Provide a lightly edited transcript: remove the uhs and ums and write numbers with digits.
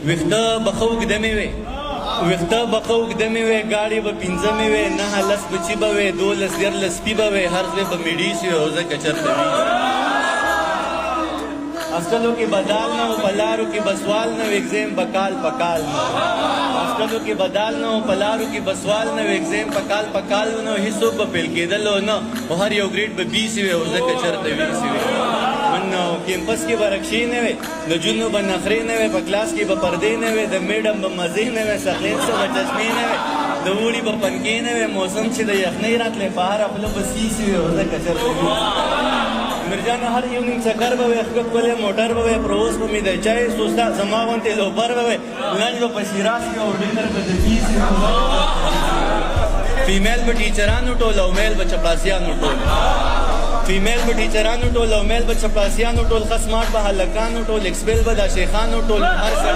ویښته به ښه اوږده مې وې ویښته به ښه اوږده مې وې ګاډې به پنځه مې وې 9 10 بچي به وې 12 14 سپي به وې هر ځای به مېډي سي او ځکه چېرته وي اسکلو کې بدال نه و په لارو کې به سوال نه و اګزیم به کال په کال نه اسکلو کې بدال نه و په لارو کې به سوال نه و اګزیم په کال نه و هېڅوک به پیل کېدلو نه خو هر یو ګریډ به بي سي وې او ځکه چېرته وي سي وې نو کیمپس کې به رکشې نه وې نجونو به نخرې نه وې په کلاس کې به پردې نه وې د میډم به مزې نه وې سخلین څه به چشمې نه وې د اوړي به پنکې نه وې موسم چې د یخنۍ راتلې په هره خوله به سی سي وې او ځکه چېرته وي مرجان هر یو نیم چکر به وې ښکک ولې موټر به وې پروس به مې د چای سوستا زما غوندې لوبر به وې لنچ به په شیراز کې او ډینر به د فیس فیمیل به ټیچرانو ټول او میل به چپړاسیانو ټول فیمیل به ټیچرانو ټول او میل به چپړاسیانو ټول ښه سمارټ به هلکانو ټول ایکسپیل به د شیخانو ټول هر